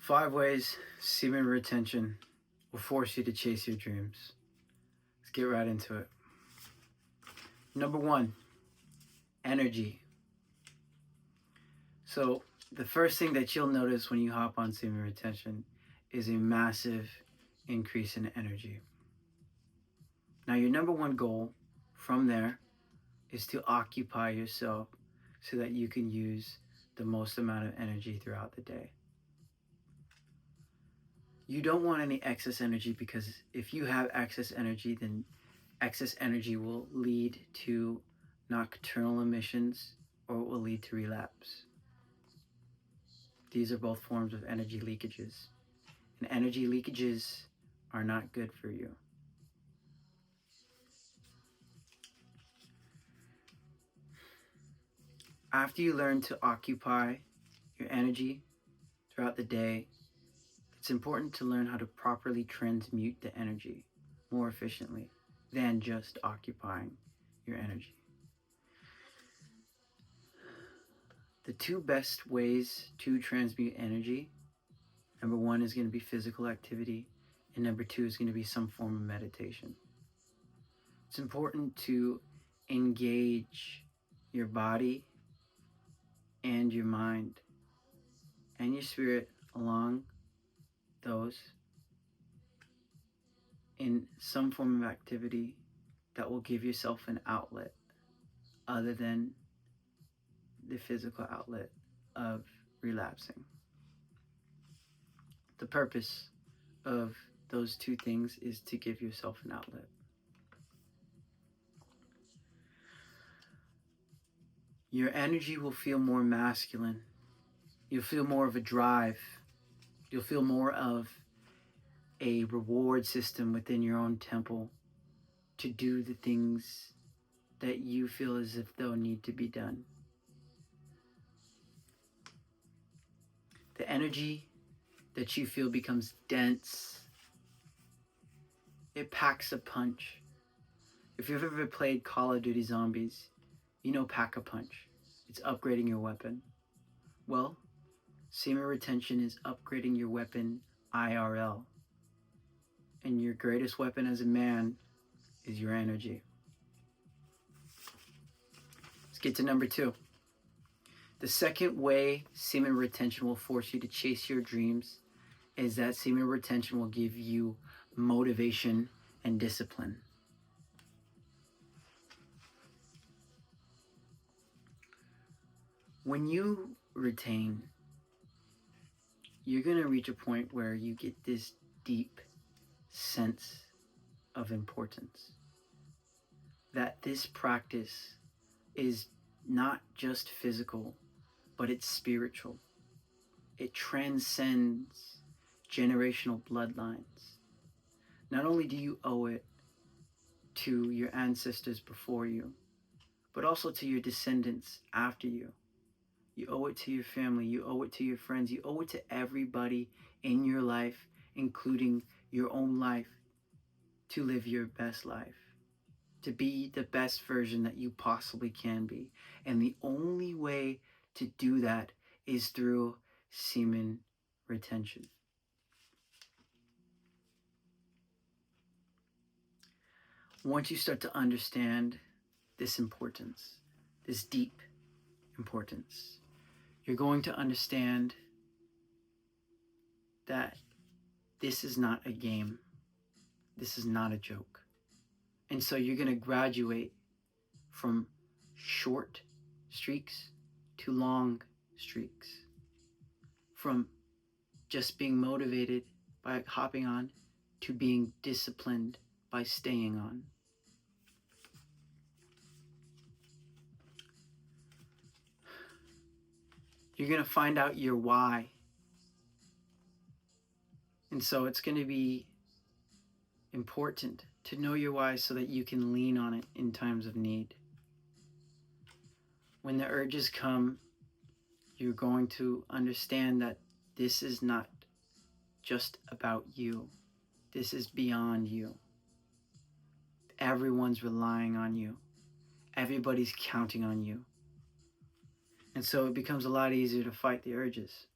5 ways semen retention will force you to chase your dreams. Let's get right into it. Number 1, energy. So the first thing that you'll notice when you hop on semen retention is a massive increase in energy. Now your number 1 goal from there is to occupy yourself so that you can use the most amount of energy throughout the day. You don't want any excess energy, because if you have excess energy, then excess energy will lead to nocturnal emissions, or it will lead to relapse. These are both forms of energy leakages, and energy leakages are not good for you. After you learn to occupy your energy throughout the day, it's important to learn how to properly transmute the energy more efficiently than just occupying your energy. The 2 best ways to transmute energy, number 1 is going to be physical activity, and number 2 is going to be some form of meditation. It's important to engage your body and your mind and your spirit along those in some form of activity that will give yourself an outlet other than the physical outlet of relapsing. The purpose of those 2 things is to give yourself an outlet. Your energy will feel more masculine. You'll feel more of a drive. You'll feel more of a reward system within your own temple to do the things that you feel as if they'll need to be done. The energy that you feel becomes dense. It packs a punch. If you've ever played Call of Duty Zombies, you know pack a punch. It's upgrading your weapon. Well, semen retention is upgrading your weapon IRL. And your greatest weapon as a man is your energy. Let's get to number 2. The second way semen retention will force you to chase your dreams is that semen retention will give you motivation and discipline. When you retain, you're going to reach a point where you get this deep sense of importance. That this practice is not just physical, but it's spiritual. It transcends generational bloodlines. Not only do you owe it to your ancestors before you, but also to your descendants after you. You owe it to your family, you owe it to your friends, you owe it to everybody in your life, including your own life, to live your best life, to be the best version that you possibly can be. And the only way to do that is through semen retention. Once you start to understand this importance, this deep importance, you're going to understand that this is not a game. This is not a joke. And so you're going to graduate from short streaks to long streaks. From just being motivated by hopping on to being disciplined by staying on. You're going to find out your why. And so it's going to be important to know your why so that you can lean on it in times of need. When the urges come, you're going to understand that this is not just about you. This is beyond you. Everyone's relying on you. Everybody's counting on you. And so it becomes a lot easier to fight the urges.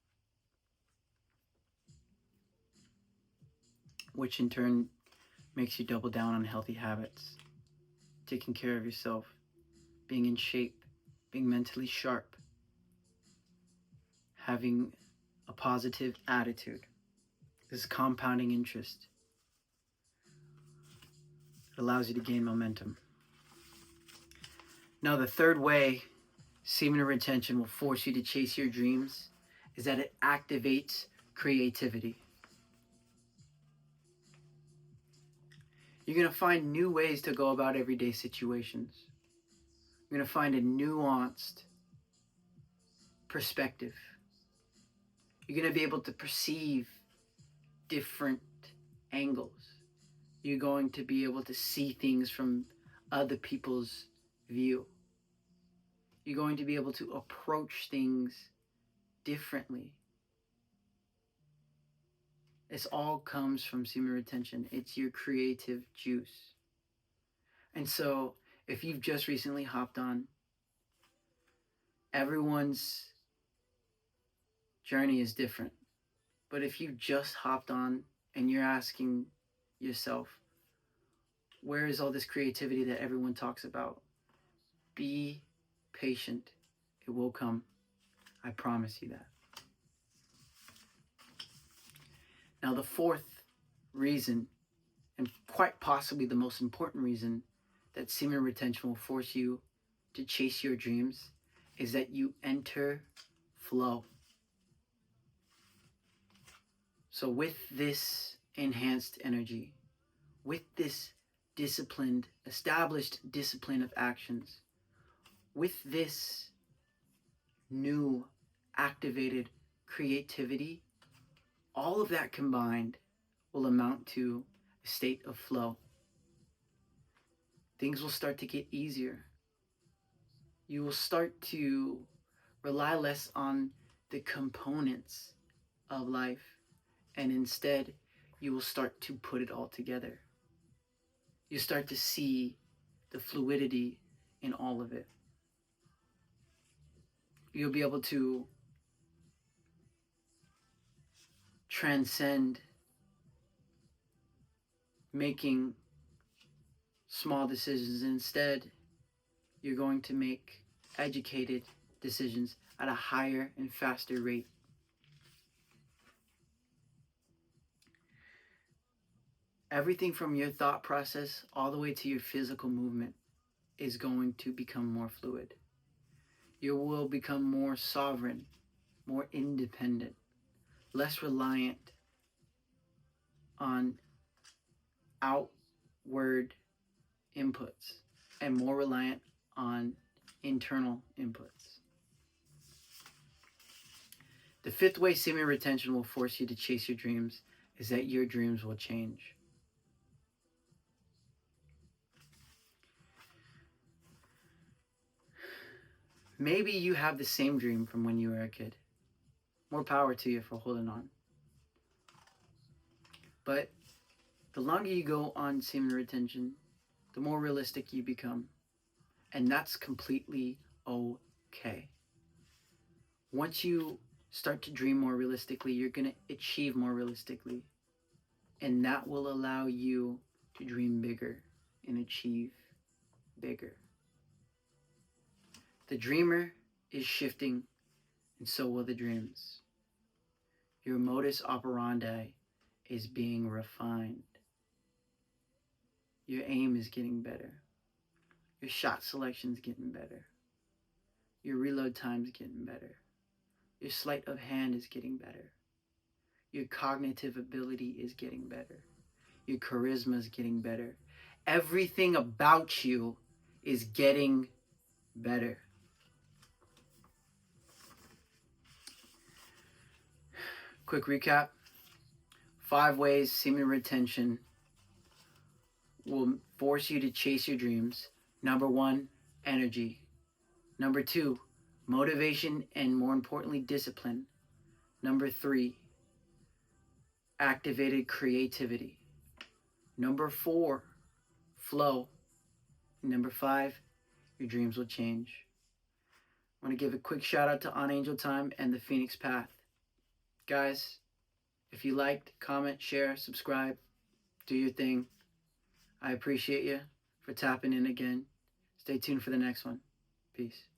which in turn makes you double down on healthy habits, taking care of yourself, being in shape, being mentally sharp, having a positive attitude. This is compounding interest. It allows you to gain momentum. Now, the third way semen retention will force you to chase your dreams is that it activates creativity. You're going to find new ways to go about everyday situations. You're going to find a nuanced perspective. You're going to be able to perceive different angles. You're going to be able to see things from other people's view. You're going to be able to approach things differently. This all comes from semen retention. It's your creative juice. And so, if you've just recently hopped on, everyone's journey is different. But if you just hopped on and you're asking yourself, where is all this creativity that everyone talks about? Be patient. It will come. I promise you that. Now, the fourth reason, and quite possibly the most important reason that semen retention will force you to chase your dreams, is that you enter flow. So with this enhanced energy, with this disciplined, established discipline of actions, with this new activated creativity, all of that combined will amount to a state of flow. Things will start to get easier. You will start to rely less on the components of life, and instead you will start to put it all together. You start to see the fluidity in all of it. You'll be able to transcend making small decisions. Instead, you're going to make educated decisions at a higher and faster rate. Everything from your thought process all the way to your physical movement is going to become more fluid. You will become more sovereign, more independent, less reliant on outward inputs, and more reliant on internal inputs. The fifth way semen retention will force you to chase your dreams is that your dreams will change. Maybe you have the same dream from when you were a kid. More power to you for holding on. But the longer you go on semen retention, the more realistic you become. And that's completely okay. Once you start to dream more realistically, you're going to achieve more realistically. And that will allow you to dream bigger and achieve bigger. The dreamer is shifting, and so will the dreams. Your modus operandi is being refined. Your aim is getting better. Your shot selection is getting better. Your reload time is getting better. Your sleight of hand is getting better. Your cognitive ability is getting better. Your charisma is getting better. Everything about you is getting better. Quick recap. 5 ways semen retention will force you to chase your dreams. Number 1, energy. Number 2, motivation, and more importantly, discipline. Number 3, activated creativity. Number 4, flow. Number 5, your dreams will change. I want to give a quick shout out to On Angel Time and the Phoenix Path. Guys, if you liked, comment, share, subscribe. Do your thing. I appreciate you for tapping in again. Stay tuned for the next one. Peace.